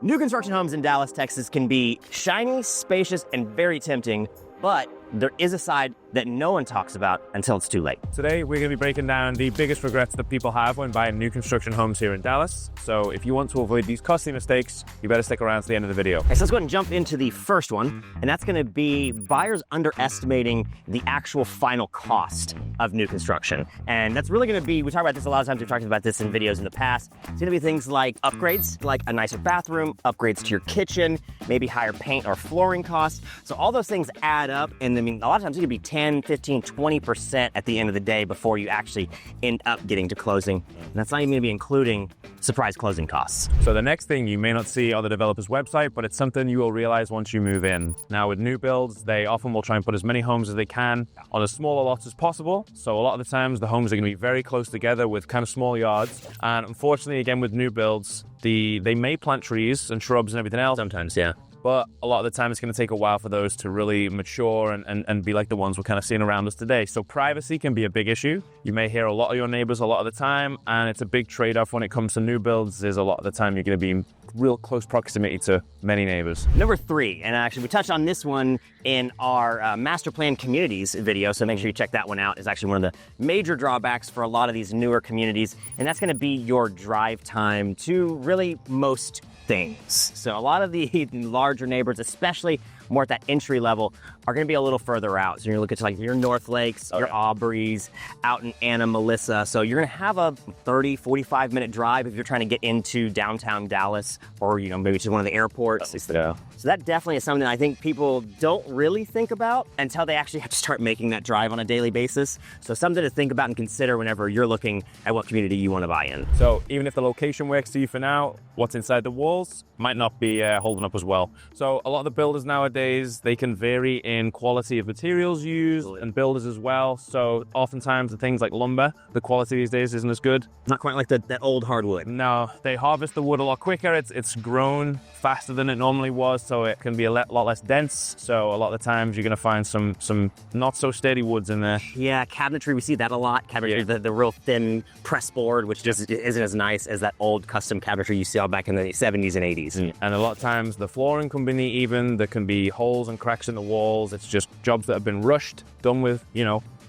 New construction homes in Dallas, Texas can be shiny, spacious, and very tempting, but there is a side that no one talks about until it's too late. Today, we're going to be breaking down the biggest regrets that people have when buying new construction homes here in Dallas. So if you want to avoid these costly mistakes, you better stick around to the end of the video. Okay, so let's go ahead and jump into the first one, and that's going to be buyers underestimating the actual final cost of new construction. And that's really going to be, we talk about this a lot of times, we've talked about this in videos in the past. It's going to be things like upgrades, like a nicer bathroom, upgrades to your kitchen, maybe higher paint or flooring costs. So all those things add up, and I mean, a lot of times it could be 10, 15, 20% at the end of the day before you actually end up getting to closing. And that's not even going to be including surprise closing costs. So the next thing you may not see on the developer's website, but it's something you will realize once you move in. Now with new builds, they often will try and put as many homes as they can on as smaller lots as possible. So a lot of the times the homes are going to be very close together with kind of small yards. And unfortunately, again, with new builds, they may plant trees and shrubs and everything else. Sometimes, yeah. But a lot of the time, it's going to take a while for those to really mature and be like the ones we're kind of seeing around us today. So privacy can be a big issue. You may hear a lot of your neighbors a lot of the time, and it's a big trade-off when it comes to new builds. Is a lot of the time you're going to be in real close proximity to many neighbors. Number 3, and actually we touched on this one in our master plan communities video, so make sure you check that one out. It's actually one of the major drawbacks for a lot of these newer communities, and that's going to be your drive time to really most things. So a lot of the larger neighbors, especially more at that entry level, are going to be a little further out. So you're looking at like your North Lakes, your Aubreys, out in Anna, Melissa. So you're going to have a 30, 45 minute drive if you're trying to get into downtown Dallas, or maybe to one of the airports. Yeah. So that definitely is something I think people don't really think about until they actually have to start making that drive on a daily basis. So something to think about and consider whenever you're looking at what community you want to buy in. So even if the location works for you for now, what's inside the walls might not be holding up as well. So a lot of the builders nowadays, they can vary in quality of materials used, and builders as well. So oftentimes the things like lumber, the quality these days isn't as good. Not quite like that old hardwood. No, they harvest the wood a lot quicker. It's grown faster than it normally was, so it can be a lot less dense. So a lot of the times you're going to find some not so steady woods in there. Yeah, cabinetry, we see that a lot. Cabinetry, Yeah. the real thin press board, which just isn't as nice as that old custom cabinetry you saw back in the 70s and 80s. And a lot of times the flooring can be uneven. There can be holes and cracks in the walls. It's just jobs that have been rushed, done with,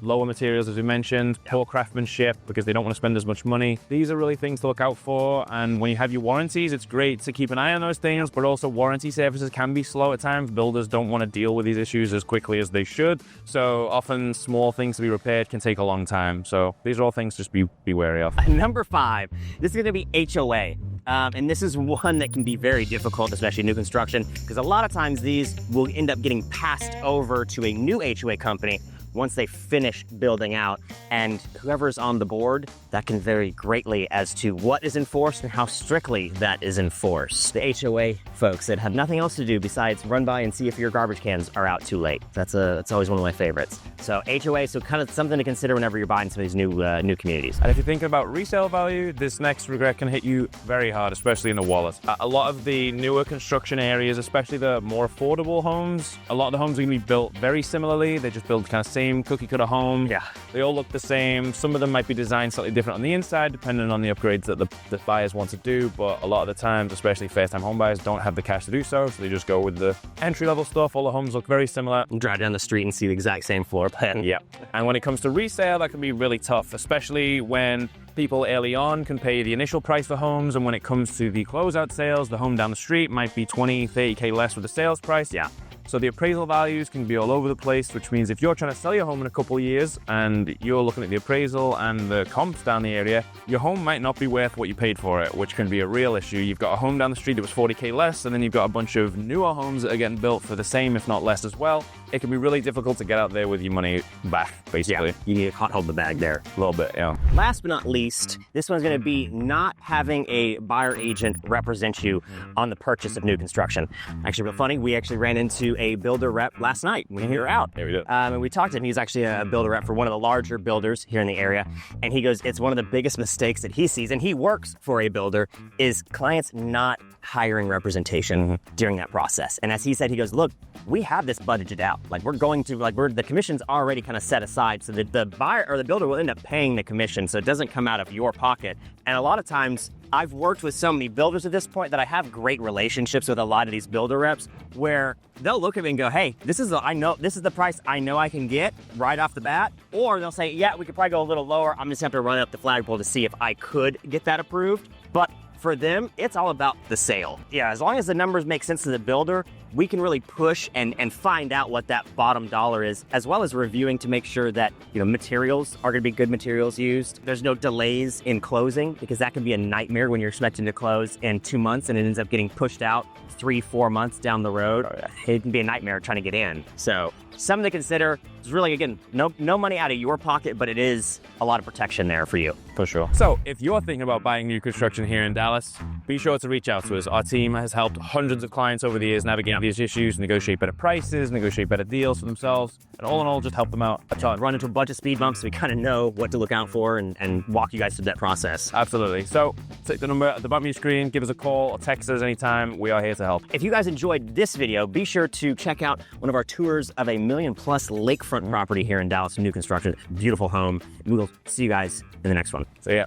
lower materials, as we mentioned, poor craftsmanship because they don't want to spend as much money. These are really things to look out for. And when you have your warranties, it's great to keep an eye on those things, but also warranty services can be slow at times. Builders don't want to deal with these issues as quickly as they should. So often small things to be repaired can take a long time. So these are all things to just be wary of. Number 5, this is going to be HOA. And this is one that can be very difficult, especially new construction, because a lot of times these will end up getting passed over to a new HOA company once they finish building out, and whoever's on the board, that can vary greatly as to what is enforced and how strictly that is enforced. The HOA folks that have nothing else to do besides run by and see if your garbage cans are out too late. That's always one of my favorites. So HOA, so kind of something to consider whenever you're buying some of these new communities. And if you're thinking about resale value, this next regret can hit you very hard, especially in the wallet. A lot of the newer construction areas, especially the more affordable homes, a lot of the homes are going to be built very similarly. They just build kind of same cookie cutter home. Yeah. They all look the same. Some of them might be designed slightly different on the inside, depending on the upgrades that the buyers want to do. But a lot of the times, especially first-time home buyers, don't have the cash to do so. So they just go with the entry-level stuff. All the homes look very similar. You drive down the street and see the exact same floor plan. Yeah. And when it comes to resale, that can be really tough, especially when people early on can pay the initial price for homes, and when it comes to the closeout sales, the home down the street might be 20, 30K less with the sales price. Yeah. So the appraisal values can be all over the place, which means if you're trying to sell your home in a couple of years and you're looking at the appraisal and the comps down the area, your home might not be worth what you paid for it, which can be a real issue. You've got a home down the street that was 40K less, and then you've got a bunch of newer homes that are getting built for the same, if not less as well. It can be really difficult to get out there with your money back, basically. Yeah, you need to hold the bag there. A little bit, yeah. Last but not least, this one's going to be not having a buyer agent represent you on the purchase of new construction. Actually, real funny, we actually ran into a builder rep last night when we were out. Yeah, we did. And we talked to him. He's actually a builder rep for one of the larger builders here in the area. And he goes, it's one of the biggest mistakes that he sees, and he works for a builder, is clients not hiring representation during that process. And as he said, he goes, look, we have this budgeted out. Like the commission's already kind of set aside so that the buyer or the builder will end up paying the commission, so it doesn't come out of your pocket. And a lot of times I've worked with so many builders at this point that I have great relationships with a lot of these builder reps where they'll look at me and go, hey, this is the price I know I can get right off the bat. Or they'll say, yeah, we could probably go a little lower. I'm just gonna have to run up the flagpole to see if I could get that approved. But for them, it's all about the sale. Yeah, as long as the numbers make sense to the builder, we can really push and find out what that bottom dollar is, as well as reviewing to make sure that, materials are gonna be good materials used. There's no delays in closing, because that can be a nightmare when you're expecting to close in 2 months and it ends up getting pushed out 3-4 months down the road. It can be a nightmare trying to get in. So something to consider. It's really, again, no money out of your pocket, but it is a lot of protection there for you. For sure. So if you're thinking about buying new construction here in Dallas, be sure to reach out to us. Our team has helped hundreds of clients over the years navigate these issues, negotiate better prices, negotiate better deals for themselves, and all in all, just help them out a ton. Run into a bunch of speed bumps so we kind of know what to look out for and walk you guys through that process. Absolutely. So take the number at the bottom of your screen, give us a call or text us anytime. We are here to help. If you guys enjoyed this video, be sure to check out one of our tours of a $1 million+ lakefront property here in Dallas, new construction, beautiful home. We will see you guys in the next one. See ya.